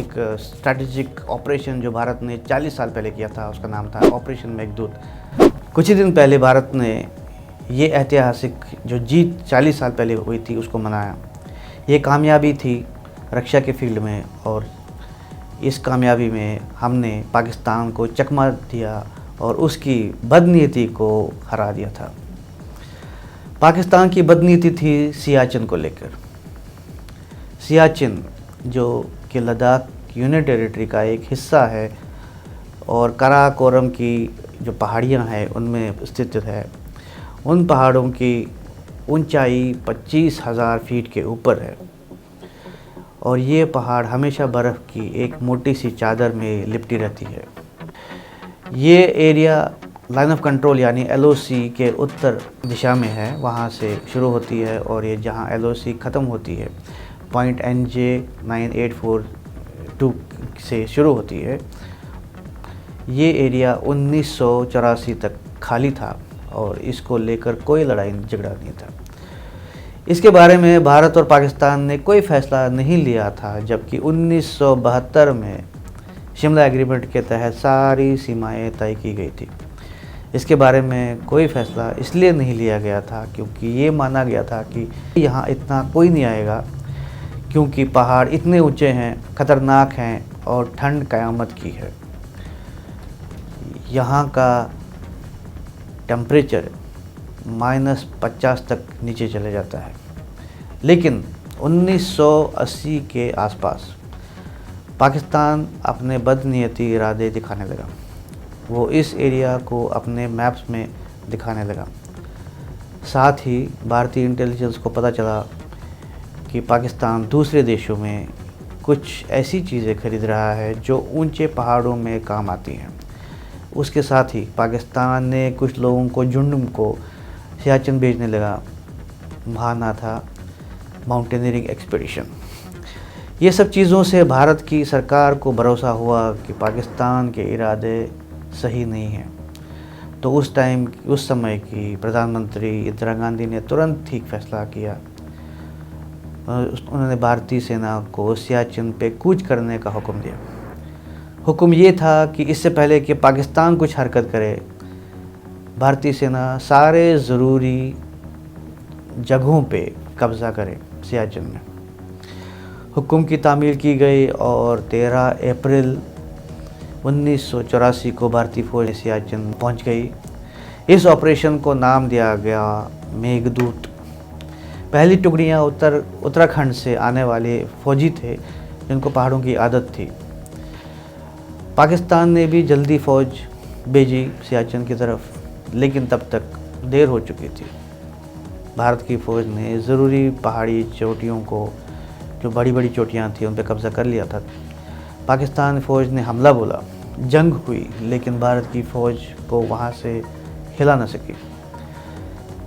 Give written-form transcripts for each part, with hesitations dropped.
एक strategic operation जो भारत ने 40 साल पहले किया था, उसका नाम था ऑपरेशन मेघदूत। कुछ ही दिन पहले भारत ने ये ऐतिहासिक जो जीत 40 साल पहले हुई थी उसको मनाया। ये कामयाबी थी रक्षा के फील्ड में, और इस कामयाबी में हमने पाकिस्तान को चकमा दिया और उसकी बदनीयति को हरा दिया था। पाकिस्तान की बदनीयति थी सियाचिन को लेकर। सियाचिन जो कि लद्दाख यूनियन टेरिटरी का एक हिस्सा है और काराकोरम की जो पहाड़ियाँ हैं उनमें स्थित है। उन पहाड़ों की ऊंचाई 25,000 फीट के ऊपर है और ये पहाड़ हमेशा बर्फ़ की एक मोटी सी चादर में लिपटी रहती है। ये एरिया लाइन ऑफ कंट्रोल यानी LOC के उत्तर दिशा में है, वहाँ से शुरू होती है और ये जहाँ LOC ख़त्म होती है पॉइंट NJ 9842 से शुरू होती है। ये एरिया 1984 तक खाली था और इसको लेकर कोई लड़ाई झगड़ा नहीं था। इसके बारे में भारत और पाकिस्तान ने कोई फ़ैसला नहीं लिया था, जबकि 1972 में शिमला एग्रीमेंट के तहत सारी सीमाएं तय की गई थी। इसके बारे में कोई फ़ैसला इसलिए नहीं लिया गया था क्योंकि ये माना गया था कि यहाँ इतना कोई नहीं आएगा, क्योंकि पहाड़ इतने ऊंचे हैं, ख़तरनाक हैं और ठंड क़यामत की है। यहाँ का टेम्परेचर -50 तक नीचे चले जाता है। लेकिन 1980 के आसपास पाकिस्तान अपने बदनीयती इरादे दिखाने लगा। वो इस एरिया को अपने मैप्स में दिखाने लगा। साथ ही भारतीय इंटेलिजेंस को पता चला कि पाकिस्तान दूसरे देशों में कुछ ऐसी चीज़ें खरीद रहा है जो ऊंचे पहाड़ों में काम आती हैं। उसके साथ ही पाकिस्तान ने कुछ लोगों को, झुंड को सियाचिन भेजने लगा। वहाँ था माउंटेनियरिंग एक्सपीडिशन। ये सब चीज़ों से भारत की सरकार को भरोसा हुआ कि पाकिस्तान के इरादे सही नहीं हैं। तो उस समय की प्रधानमंत्री इंदिरा गांधी ने तुरंत ठीक फैसला किया। उन्होंने भारतीय सेना को सियाचिन पे कूच करने का हुक्म दिया। हुक्म ये था कि इससे पहले कि पाकिस्तान कुछ हरकत करे, भारतीय सेना सारे ज़रूरी जगहों पे कब्ज़ा करे सियाचिन में। हुक्म की तामील की गई और 13 अप्रैल 1984 को भारतीय फ़ौज सियाचिन पहुंच गई। इस ऑपरेशन को नाम दिया गया मेघदूत। पहली टुकड़ियां उत्तराखंड से आने वाले फ़ौजी थे जिनको पहाड़ों की आदत थी। पाकिस्तान ने भी जल्दी फ़ौज भेजी सियाचिन की तरफ, लेकिन तब तक देर हो चुकी थी। भारत की फ़ौज ने ज़रूरी पहाड़ी चोटियों को, जो बड़ी बड़ी चोटियाँ थी, उन पर कब्ज़ा कर लिया था। पाकिस्तान फ़ौज ने हमला बोला, जंग हुई, लेकिन भारत की फ़ौज को वहाँ से हिला न सकी।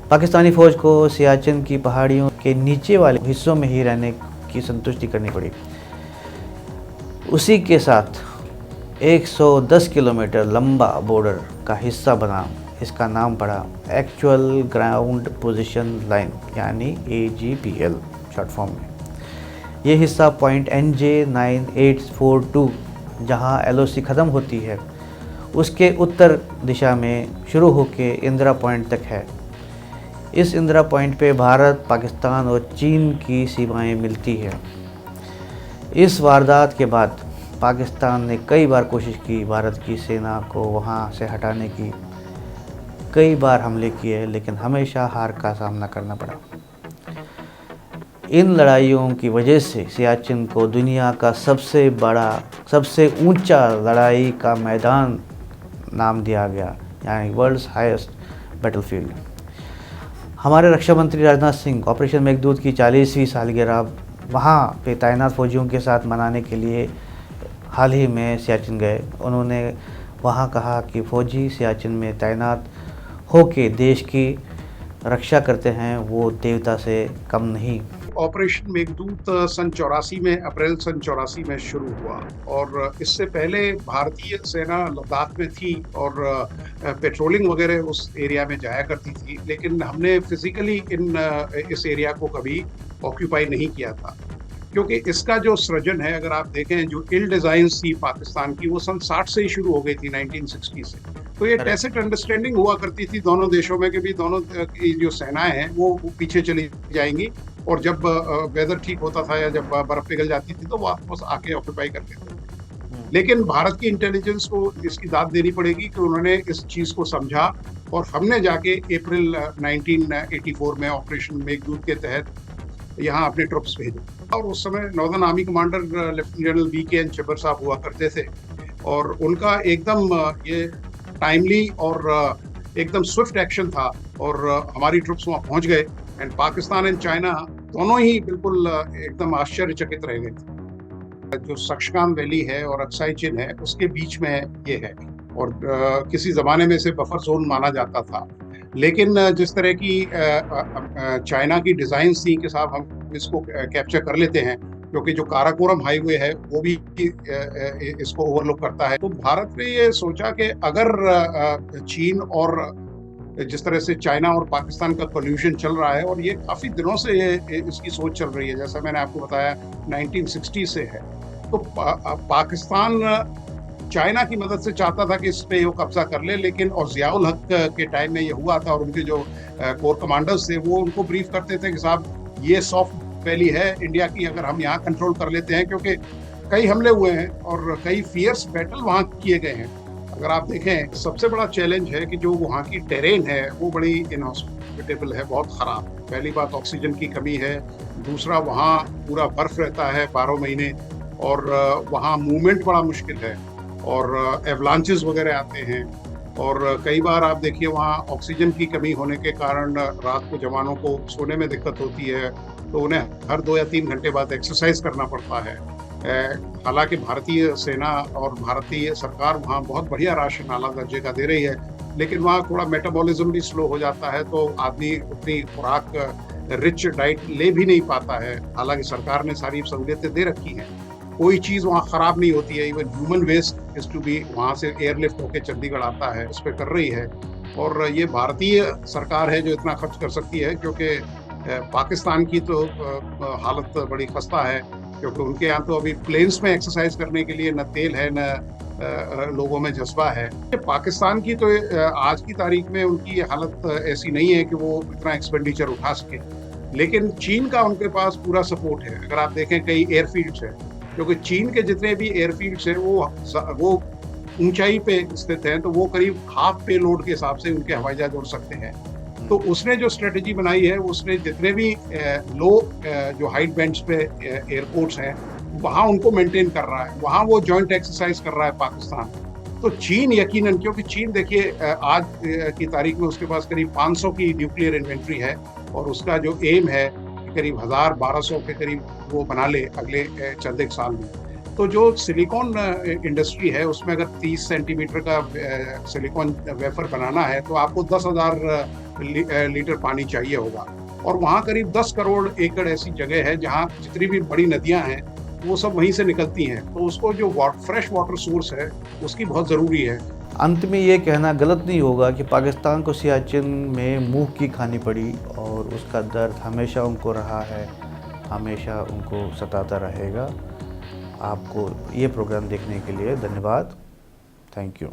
पाकिस्तानी फ़ौज को सियाचिन की पहाड़ियों के नीचे वाले हिस्सों में ही रहने की संतुष्टि करनी पड़ी। उसी के साथ 110 किलोमीटर लंबा बॉर्डर का हिस्सा बना। इसका नाम पड़ा एक्चुअल ग्राउंड पोजीशन लाइन यानी AGPL शॉर्ट फॉर्म में। ये हिस्सा पॉइंट NJ 9842 जहाँ LOC ख़त्म होती है उसके उत्तर दिशा में शुरू होकर इंदिरा पॉइंट तक है। इस इंदिरा पॉइंट पे भारत, पाकिस्तान और चीन की सीमाएं मिलती है। इस वारदात के बाद पाकिस्तान ने कई बार कोशिश की भारत की सेना को वहाँ से हटाने की, कई बार हमले किए, लेकिन हमेशा हार का सामना करना पड़ा। इन लड़ाइयों की वजह से सियाचिन को दुनिया का सबसे बड़ा, सबसे ऊंचा लड़ाई का मैदान नाम दिया गया, यानी वर्ल्ड्स हाईएस्ट बैटलफील्ड। हमारे रक्षा मंत्री राजनाथ सिंह ऑपरेशन मेघदूत की 40वीं सालगिरह वहाँ पे तैनात फौजियों के साथ मनाने के लिए हाल ही में सियाचिन गए। उन्होंने वहाँ कहा कि फ़ौजी सियाचिन में तैनात होके देश की रक्षा करते हैं, वो देवता से कम नहीं। ऑपरेशन मेघदूत सन 84 में, अप्रैल सन 84 में शुरू हुआ और इससे पहले भारतीय सेना लद्दाख में थी और पेट्रोलिंग वगैरह उस एरिया में जाया करती थी, लेकिन हमने फिजिकली इस एरिया को कभी ऑक्यूपाई नहीं किया था। क्योंकि इसका जो सृजन है, अगर आप देखें, जो इल डिजाइन्स थी पाकिस्तान की, वो सन 60 से ही शुरू हो गई थी, 1960 से। तो ये करेक्ट। टैसिट अंडरस्टैंडिंग हुआ करती थी दोनों देशों में कि भी दोनों की जो सेनाएं हैं वो पीछे चली जाएंगी, और जब वेदर ठीक होता था या जब बर्फ पिघल जाती थी तो वो वापस आके ऑक्यूपाई कर लेते थे। लेकिन भारत की इंटेलिजेंस को इसकी दाद देनी पड़ेगी कि उन्होंने इस चीज को समझा, और हमने जाके अप्रैल 1984 में ऑपरेशन मेघदूत के तहत यहाँ अपने ट्रुप्स भेजे। और उस समय northern army commander lieutenant general BKN Chhibber साहब हुआ करते थे, और उनका एकदम ये टाइमली और एकदम स्विफ्ट एक्शन था, और हमारी ट्रुप्स वहाँ पहुँच गए, एंड पाकिस्तान एंड चाइना दोनों ही बिल्कुल एकदम आश्चर्यचकित रह गए थे। जो सक्शगान वैली है और अक्साई चिन है, उसके बीच में ये है, और किसी जमाने में इसे बफर जोन माना जाता था। लेकिन जिस तरह की चाइना की डिजाइन थी कि साहब हम इसको कैप्चर कर लेते हैं, क्योंकि जो काराकोरम हाईवे है वो भी इसको ओवरलुक करता है, तो भारत ने ये सोचा कि अगर चीन और जिस तरह से चाइना और पाकिस्तान का कोल्यूशन चल रहा है, और ये काफी दिनों से ये इसकी सोच चल रही है, जैसा मैंने आपको बताया 1960 से है, तो पाकिस्तान चाइना की मदद से चाहता था कि इस पे वो कब्जा कर ले, लेकिन और जियाउल हक के टाइम में ये हुआ था, और उनके जो कोर कमांडर्स थे वो उनको ब्रीफ करते थे कि साहब ये सॉफ्ट वैली है इंडिया की, अगर हम यहाँ कंट्रोल कर लेते हैं, क्योंकि कई हमले हुए हैं और कई फियर्स बैटल वहाँ किए गए हैं। अगर आप देखें, सबसे बड़ा चैलेंज है कि जो वहाँ की टेरेन है वो बड़ी इनहॉस्पिटेबल है, बहुत खराब। पहली बात ऑक्सीजन की कमी है, दूसरा वहाँ पूरा बर्फ रहता है 12 महीने, और वहाँ मूवमेंट बड़ा मुश्किल है, और एवलांचेस वगैरह आते हैं, और कई बार आप देखिए वहाँ ऑक्सीजन की कमी होने के कारण रात को जवानों को सोने में दिक्कत होती है, तो उन्हें हर 2 या 3 घंटे बाद एक्सरसाइज करना पड़ता है। हालांकि भारतीय सेना और भारतीय सरकार वहाँ बहुत बढ़िया राशन आला दर्जे का दे रही है, लेकिन वहाँ थोड़ा मेटाबॉलिज्म भी स्लो हो जाता है, तो आदमी उतनी खुराक रिच डाइट ले भी नहीं पाता है। हालांकि सरकार ने सारी सहूलियतें दे रखी हैं, कोई चीज़ वहाँ खराब नहीं होती है। Even human waste is to be वहाँ से एयरलिफ्ट होकर चंडीगढ़ आता है, उस पर कर रही है, और ये भारतीय सरकार है जो इतना खर्च कर सकती है, क्योंकि पाकिस्तान की तो हालत बड़ी खस्ता है, क्योंकि उनके यहाँ तो अभी प्लेन्स में एक्सरसाइज करने के लिए न तेल है, न लोगों में जज्बा है। पाकिस्तान की तो आज की तारीख में उनकी हालत ऐसी नहीं है कि वो इतना एक्सपेंडिचर उठा सके, लेकिन चीन का उनके पास पूरा सपोर्ट है। अगर आप देखें, कई एयरफील्ड्स हैं, क्योंकि चीन के जितने भी एयरफील्ड्स हैं वो ऊंचाई पे स्थित हैं, तो वो करीब हाफ पे लोड के हिसाब से उनके हवाई जहाज उड़ सकते हैं। तो उसने जो स्ट्रेटेजी बनाई है, उसने जितने भी लो जो हाइट बैंड्स पे एयरपोर्ट्स हैं वहाँ उनको मेंटेन कर रहा है, वहाँ वो जॉइंट एक्सरसाइज कर रहा है पाकिस्तान। तो चीन यकीनन, क्योंकि चीन देखिए आज की तारीख में उसके पास करीब 500 की न्यूक्लियर इन्वेंट्री है, और उसका जो एम है करीब 1000-1200 के करीब वो बना ले अगले चंद एक साल में। तो जो सिलिकॉन इंडस्ट्री है, उसमें अगर 30 सेंटीमीटर का सिलिकॉन वेफर बनाना है तो आपको 10,000 लीटर पानी चाहिए होगा, और वहाँ करीब 10 करोड़ एकड़ ऐसी जगह है जहाँ जितनी भी बड़ी नदियाँ हैं वो सब वहीं से निकलती हैं, तो उसको जो फ्रेश वाटर सोर्स है उसकी बहुत ज़रूरी है। अंत में ये कहना गलत नहीं होगा कि पाकिस्तान को सियाचिन में मुंह की खानी पड़ी, और उसका दर्द हमेशा उनको रहा है, हमेशा उनको सताता रहेगा। आपको ये प्रोग्राम देखने के लिए धन्यवाद। Thank you.